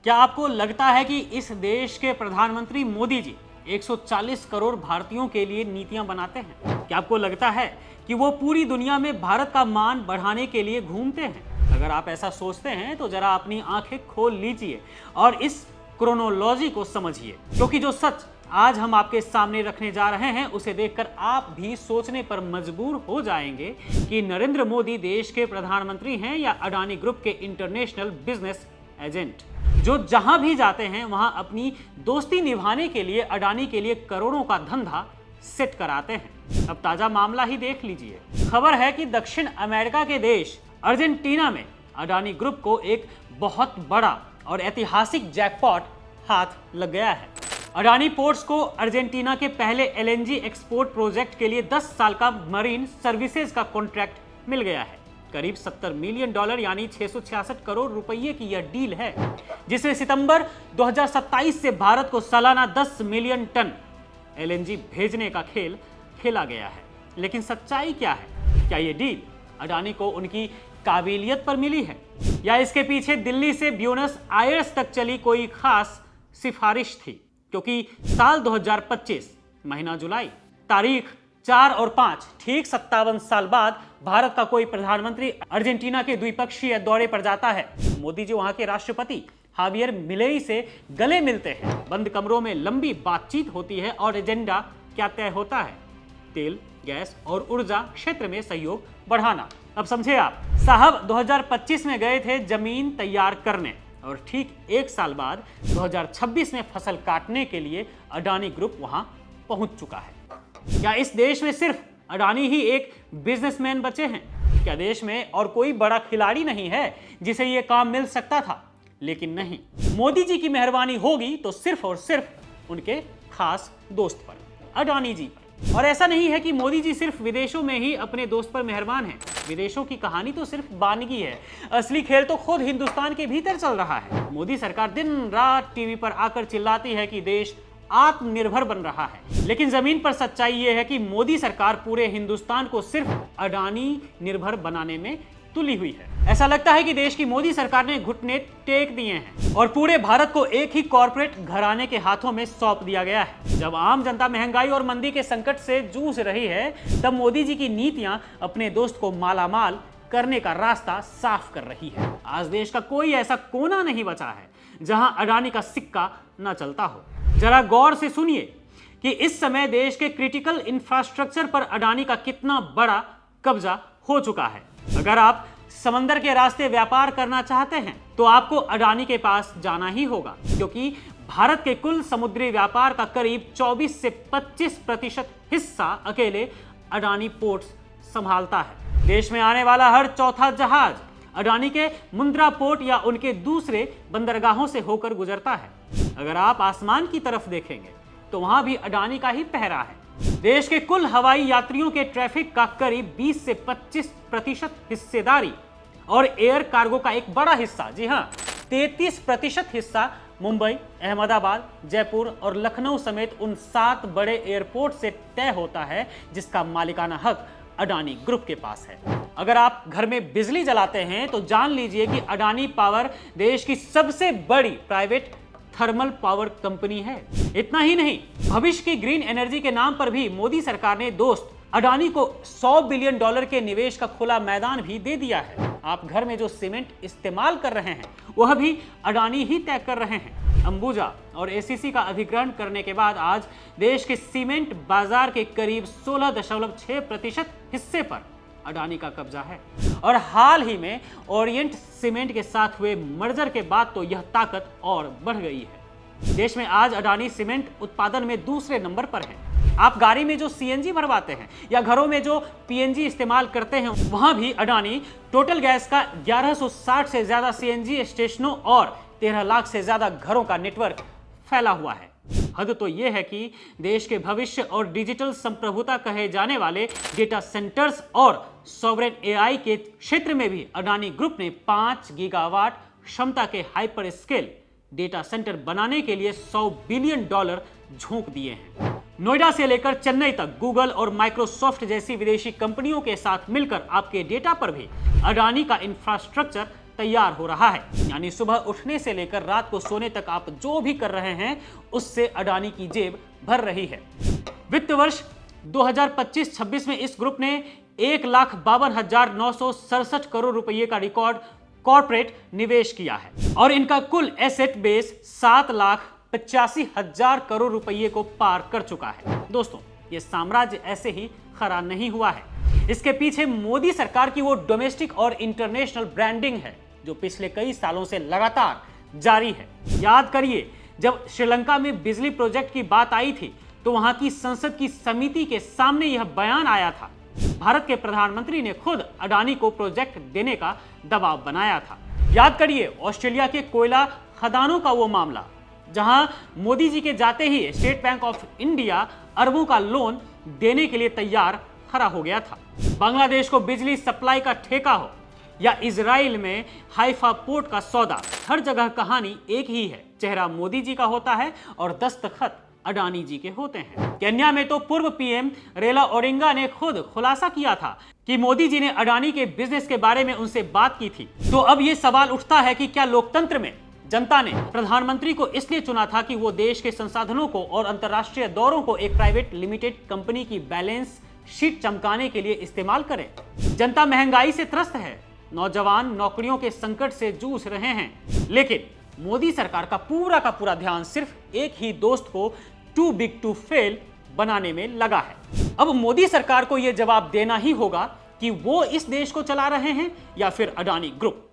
क्या आपको लगता है कि इस देश के प्रधानमंत्री मोदी जी 140 करोड़ भारतीयों के लिए नीतियां बनाते हैं? क्या आपको लगता है कि वो पूरी दुनिया में भारत का मान बढ़ाने के लिए घूमते हैं? अगर आप ऐसा सोचते हैं तो जरा अपनी आंखें खोल लीजिए और इस क्रोनोलॉजी को समझिए, क्योंकि जो सच आज हम आपके सामने रखने जा रहे हैं उसे देखकर आप भी सोचने पर मजबूर हो जाएंगे कि नरेंद्र मोदी देश के प्रधानमंत्री हैं या अडानी ग्रुप के इंटरनेशनल बिजनेस एजेंट, जो जहां भी जाते हैं वहां अपनी दोस्ती निभाने के लिए अडानी के लिए करोड़ों का धंधा सेट कराते हैं। अब ताजा मामला ही देख लीजिए। खबर है कि दक्षिण अमेरिका के देश अर्जेंटीना में अडानी ग्रुप को एक बहुत बड़ा और ऐतिहासिक जैकपॉट हाथ लग गया है। अडानी पोर्ट्स को अर्जेंटीना के पहले एलएनजी एक्सपोर्ट प्रोजेक्ट के लिए 10 साल का मरीन सर्विसेज का कॉन्ट्रैक्ट मिल गया है। करीब $70 मिलियन यानी 666 करोड़ रुपए की यह डील है, जिसमें सितंबर 2027 से भारत को सालाना 10 मिलियन टन एलएनजी भेजने का खेल खेला गया है। लेकिन सच्चाई क्या है? क्या यह डील अडानी को उनकी काबिलियत पर मिली है या इसके पीछे दिल्ली से ब्यूनस आयर्स तक चली कोई खास सिफारिश थी? क्योंकि साल 2025 महीना जुलाई, तारीख 4 और 5, ठीक 57 साल बाद भारत का कोई प्रधानमंत्री अर्जेंटीना के द्विपक्षीय दौरे पर जाता है। मोदी जी वहां के राष्ट्रपति हावियर मिलेई से गले मिलते हैं। बंद कमरों में लंबी बातचीत होती है और एजेंडा क्या तय होता है? तेल, गैस और ऊर्जा क्षेत्र में सहयोग बढ़ाना। अब समझे आप, साहब 2025 में गए थे जमीन तैयार करने और ठीक 1 साल बाद 2026 में फसल काटने के लिए अडानी ग्रुप वहां पहुंच चुका है। क्या इस देश में सिर्फ अडानी ही एक बिजनेसमैन बचे हैं? क्या देश में और कोई बड़ा खिलाड़ी नहीं है जिसे यह काम मिल सकता था? लेकिन नहीं, मोदी जी की मेहरबानी होगी तो सिर्फ और सिर्फ उनके खास दोस्त पर, अडानी जी पर। और ऐसा नहीं है कि मोदी जी सिर्फ विदेशों में ही अपने दोस्त पर मेहरबान हैं। विदेशों की कहानी तो सिर्फ वानगी है, असली खेल तो खुद हिंदुस्तान के भीतर चल रहा है। मोदी सरकार दिन रात टीवी पर आकर चिल्लाती है कि देश आत्मनिर्भर बन रहा है, लेकिन जमीन पर सच्चाई यह है कि मोदी सरकार पूरे हिंदुस्तान को सिर्फ अडानी निर्भर बनाने में तुली हुई है। ऐसा लगता है कि देश की मोदी सरकार ने घुटने टेक दिए हैं और पूरे भारत को एक ही कॉर्पोरेट घराने के हाथों में सौंप दिया गया है। जब आम जनता महंगाई और मंदी के संकट से जूझ रही है, तब मोदी जी की नीतियां अपने दोस्त को मालामाल करने का रास्ता साफ कर रही है। आज देश का कोई ऐसा कोना नहीं बचा है जहां अडानी का सिक्का न चलता हो। जरा गौर से सुनिए कि इस समय देश के क्रिटिकल इंफ्रास्ट्रक्चर पर अडानी का कितना बड़ा कब्जा हो चुका है। अगर आप समंदर के रास्ते व्यापार करना चाहते हैं तो आपको अडानी के पास जाना ही होगा, क्योंकि भारत के कुल समुद्री व्यापार का करीब 24 से 25% हिस्सा अकेले अडानी पोर्ट्स संभालता है। देश में आने वाला हर चौथा जहाज अडानी के मुंद्रा पोर्ट या उनके दूसरे बंदरगाहों से होकर गुजरता है। अगर आप आसमान की तरफ देखेंगे तो वहां भी अडानी का ही पहरा है। देश के कुल हवाई यात्रियों के ट्रैफिक का करीब 20 से 25% हिस्सेदारी और एयर कार्गो का एक बड़ा हिस्सा, जी हां 33% हिस्सा मुंबई, अहमदाबाद, जयपुर और लखनऊ समेत उन 7 बड़े एयरपोर्ट से तय होता है, जिसका मालिकाना हक अडानी ग्रुप के पास है। अगर आप घर में बिजली जलाते हैं तो जान लीजिए कि अडानी पावर देश की सबसे बड़ी प्राइवेट थर्मल पावर कंपनी है। इतना ही नहीं, भविष्य की ग्रीन एनर्जी के नाम पर भी मोदी सरकार ने दोस्त अडानी को $100 बिलियन के निवेश का खुला मैदान भी दे दिया है। आप घर में जो सीमेंट इस्तेमाल कर रहे हैं वह भी अडानी ही तय कर रहे हैं। अंबुजा और एसीसी का अधिग्रहण करने के बाद आज देश के सीमेंट बाजार के करीब 16.6% हिस्से पर अडानी का कब्जा है। और हाल ही में ओरिएंट सीमेंट के साथ हुए मर्जर के बाद तो यह ताकत और बढ़ गई है। देश में आज अडानी सीमेंट उत्पादन में दूसरे नंबर पर है। आप गाड़ी में जो सीएनजी भरवाते हैं या घरों में जो पीएनजी इस्तेमाल करते हैं, वहां भी अडानी टोटल गैस का 1160 से ज्यादा सीएनजी स्टेशनों और 13 लाख से ज्यादा घरों का नेटवर्क फैला हुआ है। हद तो यह है कि देश के भविष्य और डिजिटल संप्रभुता कहे जाने वाले डेटा सेंटर्स और सॉवरेन एआई के क्षेत्र में भी अडानी ग्रुप ने 5 गीगावाट क्षमता के हाइपर स्केल डेटा सेंटर बनाने के लिए $100 बिलियन झोंक दिए हैं। नोएडा से लेकर चेन्नई तक गूगल और माइक्रोसॉफ्ट जैसी विदेशी कंपनियों के साथ मिलकर आपके डेटा पर भी अडानी का इंफ्रास्ट्रक्चर तैयार हो रहा है। यानी सुबह उठने से लेकर रात को सोने तक आप जो भी कर रहे हैं उससे अडानी की जेब भर रही है। वित्त वर्ष 2025-26 में इस ग्रुप ने 1,52,967 करोड़ रुपए का रिकॉर्ड कॉर्पोरेट निवेश किया है और इनका कुल एसेट बेस 7,85,000 करोड़ रुपए को पार कर चुका है। दोस्तों, ये साम्राज्य ऐसे ही खड़ा नहीं हुआ है। इसके पीछे मोदी सरकार की वो डोमेस्टिक और इंटरनेशनल ब्रांडिंग है जो पिछले कई सालों से लगातार जारी है। याद करिए, जब श्रीलंका में बिजली प्रोजेक्ट की बात आई थी तो वहां की संसद की समिति के सामने यह बयान आया था। भारत के प्रधानमंत्री ने खुद अडानी को प्रोजेक्ट देने का दबाव बनाया था। याद करिए ऑस्ट्रेलिया के कोयला खदानों का वो मामला, जहां मोदी जी के जाते ही स्टेट बैंक ऑफ इंडिया अरबों का लोन देने के लिए तैयार खड़ा हो गया था। बांग्लादेश को बिजली सप्लाई का ठेका हो या इजराइल में हाइफा पोर्ट का सौदा, हर जगह कहानी एक ही है। चेहरा मोदी जी का होता है और दस्तखत अडानी जी के होते हैं। केन्या में तो पूर्व पीएम रेला ओडिंगा ने खुद खुलासा किया था कि मोदी जी ने अडानी के बिजनेस के बारे में उनसे बात की थी। तो अब यह सवाल उठता है कि क्या लोकतंत्र में जनता ने प्रधानमंत्री को इसलिए चुना था कि वो देश के संसाधनों को और अंतर्राष्ट्रीय दौरों को एक प्राइवेट लिमिटेड कंपनी की बैलेंस शीट चमकाने के लिए इस्तेमाल करें? जनता महंगाई से त्रस्त है, नौजवान नौकरियों के संकट से जूझ रहे हैं, लेकिन मोदी सरकार का पूरा ध्यान सिर्फ एक ही दोस्त को टू बिग टू फेल बनाने में लगा है। अब मोदी सरकार को यह जवाब देना ही होगा कि वो इस देश को चला रहे हैं या फिर अडानी ग्रुप।